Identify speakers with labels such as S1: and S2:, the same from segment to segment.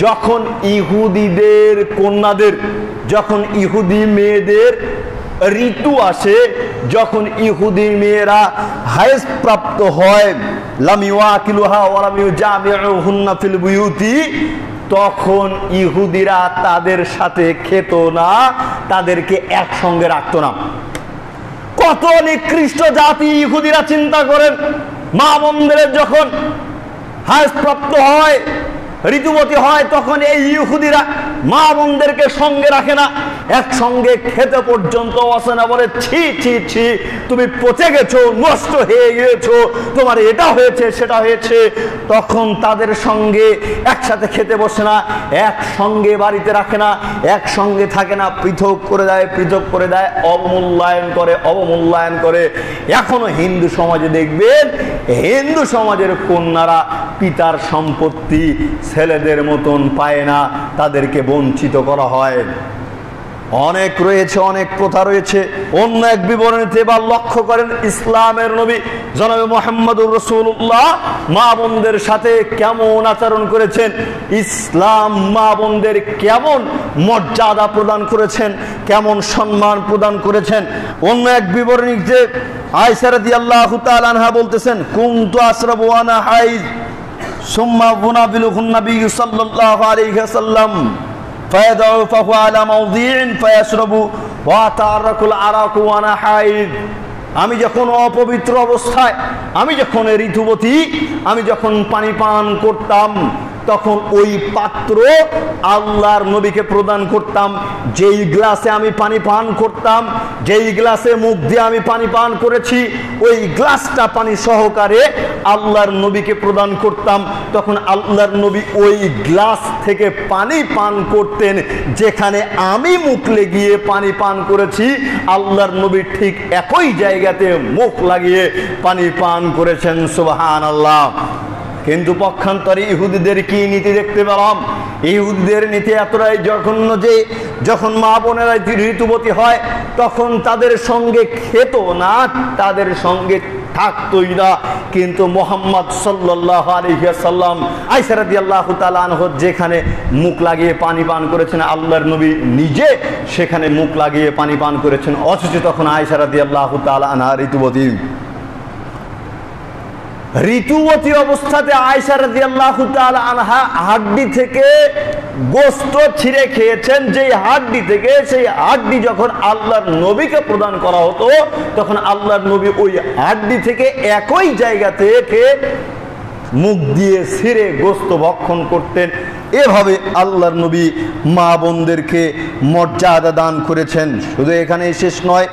S1: যখন ইহুদিদের কন্যাদের, যখন ইহুদি মেয়েদের ঋতু আসে, যখন ইহুদি মেয়েরা হায়েজ প্রাপ্ত হয়, লাম ইউআকিলুহা ওয়া লাম ইউজামিউহুন্না ফিল বুয়ুতি, তখন ইহুদিরা তাদের সাথে খেত না, তাদেরকে একসঙ্গে রাখতো না। কত নিকৃষ্ট জাতি ইহুদিরা, চিন্তা করেন। মা বোনদের যখন হায়েজ প্রাপ্ত হয়, ঋতুবতী হয়, তখন এই ইহুদিরা মা বোনদেরকে সঙ্গে রাখে না, একসঙ্গে খেতে পর্যন্ত বসে না, বলে ছি ছি ছি, তুমি পচে গেছো, নষ্ট হয়ে গিয়েছো, তোমার এটা হয়েছে সেটা হয়েছে। তখন তাদের সঙ্গে একসাথে খেতে বসে না, একসঙ্গে বাড়িতে রাখে না, একসঙ্গে থাকে না, পৃথক করে দেয়, পৃথক করে দেয়, অবমূল্যায়ন করে, অবমূল্যায়ন করে। এখনো হিন্দু সমাজে দেখবেন, হিন্দু সমাজের কন্যারা পিতার সম্পত্তি ছেলেদের মতন পায় না, তাদেরকে বঞ্চিত করা হয়। অনেক রয়েছে, অনেক প্রথা রয়েছে। অন্য এক বিবরণীতে এবার লক্ষ্য করেন, ইসলামের নবী জনাবে মুহাম্মদুর রাসূলুল্লাহ মা বোনদের সাথে কেমন আচরণ করেছেন, ইসলাম মা বোনদের কেমন মর্যাদা প্রদান করেছেন, কেমন সম্মান প্রদান করেছেন। অন্য এক বিবরণীতে আয়েশা রাদিয়াল্লাহু তাআলা আনহা বলতেছেন, কুনতু আশরাবু ওয়া আনা হাইজ সুম্মা বুনাবিলুহুন নবী সাল্লাল্লাহু আলাইহি ওয়াসাল্লাম ফায়াদউ ফাহু আলা মাওদিন ফায়াশরাবু ওয়া তারাকুল আরাকু ওয়া আনা হাইজ। আমি যখন অপবিত্র অবস্থায়, আমি যখন ঋতুবতী, আমি যখন পানি পান করতাম, তখন ওই পাত্র আল্লাহর নবীকে প্রদান করতাম। যেই গ্লাসে আমি পানি পান করতাম, যেই গ্লাসে মুখ দিয়ে আমি পানি পান করেছি, ওই গ্লাসটা পানি সহকারে আল্লাহর নবীকে প্রদান করতাম। তখন আল্লাহর নবী ওই গ্লাস থেকে পানি পান করতেন, যেখানে আমি মুখ লাগিয়ে পানি পান করেছি, আল্লাহর নবী ঠিক একই জায়গাতে মুখ লাগিয়ে পানি পান করেছেন। সুবহানাল্লাহ। কিন্তু পক্ষান্তরে ইহুদিদের কি নীতি দেখতে পেলাম? ইহুদিদের নীতি এতটাই জঘন্য যে যখন মা বোনেরা ঋতুবতী হয়, তখন তাদের সঙ্গে খেত না, তাদের সঙ্গে থাকতোই না। কিন্তু মুহাম্মদ সাল্লাল্লাহু আলাইহি ওয়াসাল্লাম আয়েশা রাদিয়াল্লাহু তাআলা আনহা যেখানে মুখ লাগিয়ে পানি পান করেছেন, আল্লাহর নবী নিজে সেখানে মুখ লাগিয়ে পানি পান করেছেন, অথচ তখন আয়েশা রাদিয়াল্লাহু তাআলা আনহা ঋতুবতী। ঋতুবতী অবস্থাতে আয়েশা রাদিয়াল্লাহু তাআলা আনহা হাড্ডি থেকে গোশত ছিঁড়ে খেয়েছেন। যেই হাড্ডি থেকে, সেই হাড্ডি যখন আল্লাহর নবীকে প্রদান করা হতো, তখন আল্লাহর নবী ওই হাড্ডি থেকে একই জায়গা থেকে মুখ দিয়ে ছিঁড়ে গোশত ভক্ষণ করতেন। এভাবে আল্লাহর নবী মা বোনদেরকে মর্যাদা দান করেছেন। শুধু এখানেই শেষ নয়,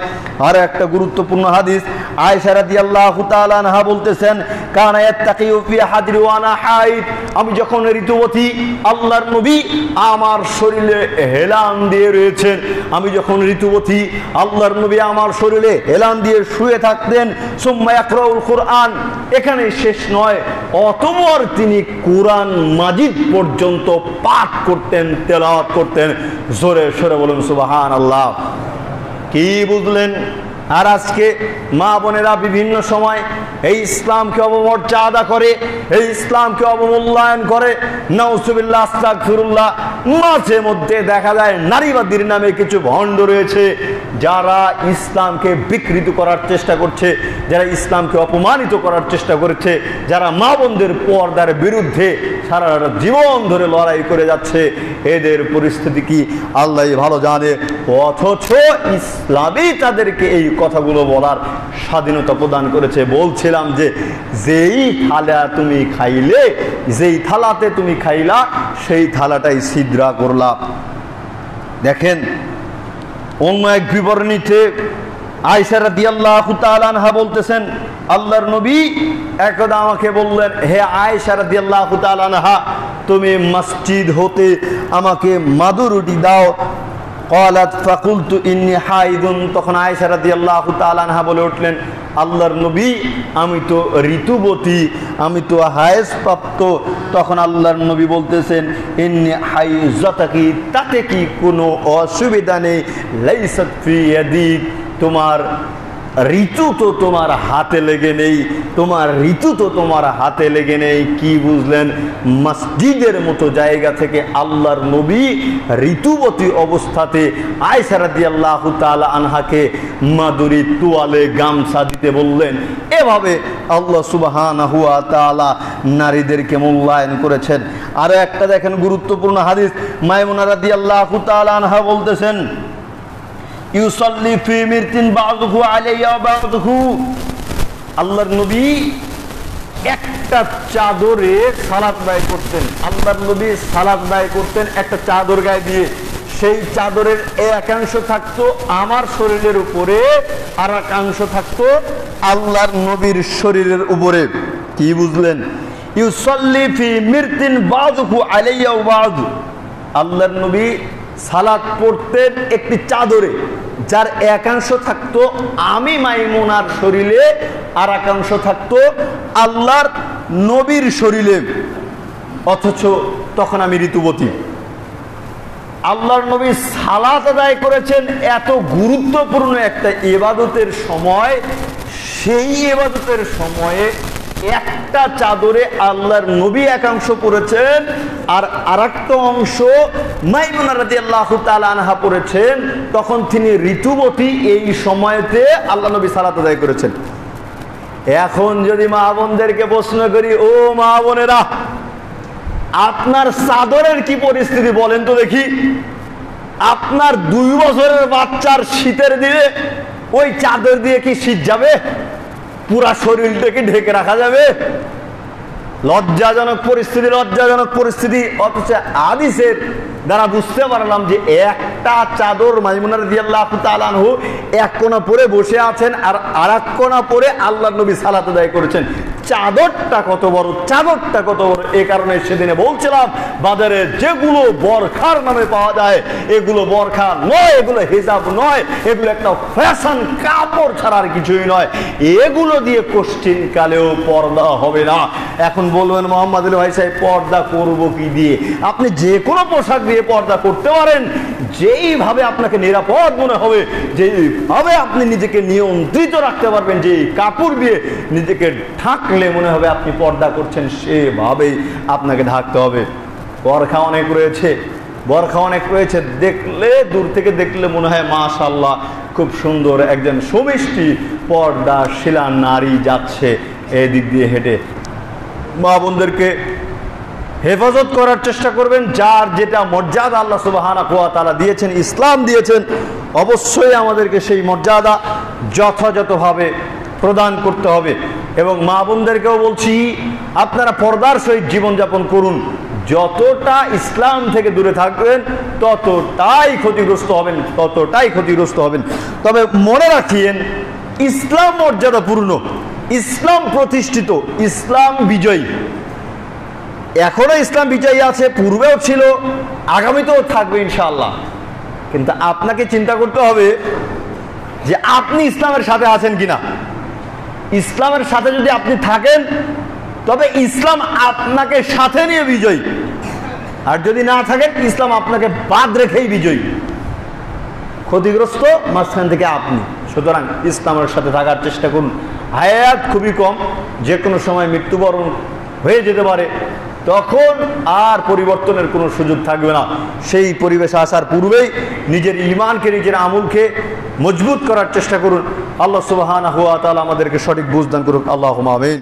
S1: আর একটা গুরুত্বপূর্ণ হাদিস, আয়েশা রাদিয়াল্লাহু তাআলা আনহা বলতেছেন, কানা ইয়াত্তাকিউ ফি হাদরি ওয়া আনা হাইদ। আমি যখন ঋতুবতী, আল্লাহর নবী আমার শরীরে হেলান দিয়ে রয়েছেন। আমি যখন ঋতুবতী, আল্লাহর নবী আমার শরীরে হেলান দিয়ে শুয়ে থাকতেন। সুম্মা ইয়াকরাউল কুরআন। এখানে শেষ নয়, অতঃপর তিনি কোরআন মাজিদ পর্যন্ত পাঠ করতেন, তেলাওয়াত করতেন। জোরে সরে বলুন সুবহানাল্লাহ। কি বুঝলেন? আর আজকে মা বোনেরা বিভিন্ন সময় এই ইসলামকে অবমর্যাদা করে, এই ইসলামকে অবমূল্যায়ন করে। নাউজুবিল্লাহ, আস্তাগফিরুল্লাহ। মাঝে মধ্যে দেখা যায় নারীবাদীর নামে কিছু ভণ্ড রয়েছে, যারা ইসলামকে বিকৃত করার চেষ্টা করছে, যারা ইসলামকে অপমানিত করার চেষ্টা করেছে, যারা মা বোনদের পর্দার বিরুদ্ধে সারা জীবন ধরে লড়াই করে যাচ্ছে। এদের পরিস্থিতি কি আল্লাহই ভালো জানে। অথচ ইসলামই তাদেরকে এই কথাগুলো বলার স্বাধীনতা প্রদান করেছে। বলছিলাম যে যেই থালা তুমি খাইলে, যেই থালাতে তুমি খাইলা, সেই থালাটাই ছিদ্রা করলা। দেখেন, অন্য এক বিবরণীতে আয়েশা রাদিয়াল্লাহু তাআলা আনহা বলতেছেন, আল্লাহর নবী একদা আমাকে বললেন, হে আয়েশা রাদিয়াল্লাহু তাআলা আনহা, তুমি মসজিদ হতে আমাকে মাদুর রুটি দাও। ক্বালাত ফাকুলতু ইন্নী হাইদুন। তখন আয়েশা রাদিয়াল্লাহু তাআলা আনহা বলে উঠলেন, আল্লাহর নবী, আমি তো ঋতুবতী, আমি তো হায়েজ প্রাপ্ত। তখন আল্লাহর নবী বলতেছেন, ইন্নী হাইজাতাকি, তাতে কি কোনো অসুবিধা নেই। লাইসাত ফি ইয়াদিক, তোমার ঋতু তো তোমার হাতে লেগে নেই, তোমার ঋতু তো তোমার হাতে লেগে নেই। কি বুঝলেন? মসজিদের মতো জায়গা থেকে আল্লাহর নবী ঋতুবতী অবস্থাতে আয়েশা রাদিয়াল্লাহু তাআলা আনহাকে মাদুরি তোয়ালে গামছা দিতে বললেন। এভাবে আল্লাহ সুবহানাহু ওয়া তাআলা নারীদেরকে মূল্যায়ন করেছেন। আরো একটা দেখেন গুরুত্বপূর্ণ হাদিস, মাইমুনা রাদিয়াল্লাহু তাআলা আনহা বলতেছেন, ইউসাল্লি ফি মিরতিন বা'দুহু আলাইয়া বা'দুহু, আল্লাহর নবী একটা চাদরে সালাত আদায় করতেন। আল্লাহর নবী সালাত আদায় করতেন একটা চাদর গায়ে দিয়ে। সেই চাদরের একাংশ থাকতো আমার শরীরের উপরে, আর একাংশ থাকতো আল্লাহর নবীর শরীরের উপরে। কি বুঝলেন? ইউসাল্লি ফি মিরতিন বা'দুহু আলাইয়া বা'দু, আল্লাহর নবী সালাত পড়তেন একটি চাদরে, যার একাংশ থাকতো আমি মাইমুনার শরীরে, আর একাংশ থাকতো আল্লাহর নবীর শরীরে। অথচ তখন আমি ঋতুবতী। আল্লাহর নবী সালাত আদায় করেছেন এত গুরুত্বপূর্ণ একটা ইবাদতের সময়, সেই ইবাদতের সময়ে একটা চাদরে আল্লাহর নবী একাংশ পড়েছেন, আর আরেকটা অংশ মাইমুনা রাদিয়াল্লাহু তাআলা আনহা পড়েছেন। তখন তিনি ঋতুবতী, এই সময়তে আল্লাহ নবী সালাত আদায় করেছেন। এখন যদি মা বোনদেরকে প্রশ্ন করি, ও মা বোনেরা, আপনার চাদরের কি পরিস্থিতি বলেন তো দেখি? আপনার 2 বছরের বাচ্চার শীতের দিনে ওই চাদর দিয়ে কি শীত যাবে? পুরা শরীরটাকে ঢেকে রাখা যাবে? লজ্জাজনক পরিস্থিতি, লজ্জাজনক পরিস্থিতি। অথচ হাদিসের দ্বারা বুঝতে পারলাম যে একটা চাদর মাইমুনা রাদিয়াল্লাহু তাআলা আনহু এক কোণা পরে বসে আছেন, আর আরেক কোণা পরে আল্লাহর নবী সালাত আদায় করেছেন। চাদরটা কত বড়, চাদরটা কত বড়! এই কারণে সেদিনে বলছিলাম, বাজারে যেগুলো বরখার নামে পাওয়া যায়, এগুলো বরখা নয়, এগুলো হিজাব নয়, এগুলো একটা ফ্যাশন কাপড় ছাড়া আর কিছুই নয়। এগুলো দিয়ে কোশ্চিন কালেও পর্দা হবে না। এখন বলবেন, মোহাম্মদ আলী ভাই সাহেব, পর্দা করবো কি দিয়ে? আপনি যে কোনো পোশাক দিয়ে পর্দা করতে পারেন, যেইভাবে আপনাকে নিরাপদ মনে হবে, যেইভাবে আপনি নিজেকে নিয়ন্ত্রিত রাখতে পারবেন, যে কাপড় দিয়ে নিজেকে ঢাকলে মনে হবে আপনি পর্দা করছেন, সেভাবেই আপনাকে ঢাকতে হবে। বরখা অনেক রয়েছে, বরখা অনেক রয়েছে, দেখলে দূর থেকে দেখলে মনে হয় মাশাআল্লাহ খুব সুন্দর একজন সুমিষ্টি পর্দাশীলা নারী যাচ্ছে এদিক দিয়ে হেঁটে। মা বোনদেরকে হেফাজত করার চেষ্টা করবেন, যার যেটা মর্যাদা আল্লাহ সুবহানাহু ওয়া তাআলা দিয়েছেন, ইসলাম দিয়েছেন, অবশ্যই আমাদেরকে সেই মর্যাদা যথাযথভাবে প্রদান করতে হবে। এবং মা বোনদেরকেও বলছি, আপনারা পর্দার সহিত জীবনযাপন করুন। যতটা ইসলাম থেকে দূরে থাকবেন ততটাই ক্ষতিগ্রস্ত হবেন, ততটাই ক্ষতিগ্রস্ত হবেন। তবে মনে রাখিয়েন, ইসলাম মর্যাদাপূর্ণ, ইসলাম প্রতিষ্ঠিত, ইসলাম বিজয়ী। এখনো ইসলাম বিজয়ী আছে, পূর্বেও ছিল, আগামীতেও থাকবে ইনশাআল্লাহ। কিন্তু আপনাকে চিন্তা করতে হবে যে আপনি ইসলামের সাথে আছেন কিনা। ইসলামের সাথে যদি আপনি থাকেন, তবে ইসলাম আপনাকে সাথে নিয়ে বিজয়ী, আর যদি না থাকেন, ইসলাম আপনাকে বাদ রেখেই বিজয়ী। ক্ষতিগ্রস্ত মাঝখান থেকে আপনি। সুতরাং ইসলামের সাথে থাকার চেষ্টা করুন। হায়াত খুবই কম, যে কোনো সময় মৃত্যুবরণ হয়ে যেতে পারে, তখন আর পরিবর্তনের কোনো সুযোগ থাকবে না। সেই পরিবেশ আসার পূর্বেই নিজের ঈমানকে, নিজের আমলকে মজবুত করার চেষ্টা করুন। আল্লাহ সুবহানাহু ওয়া তাআলা আমাদেরকে সঠিক বুঝ দান করুন। আল্লাহুম্মা আমিন।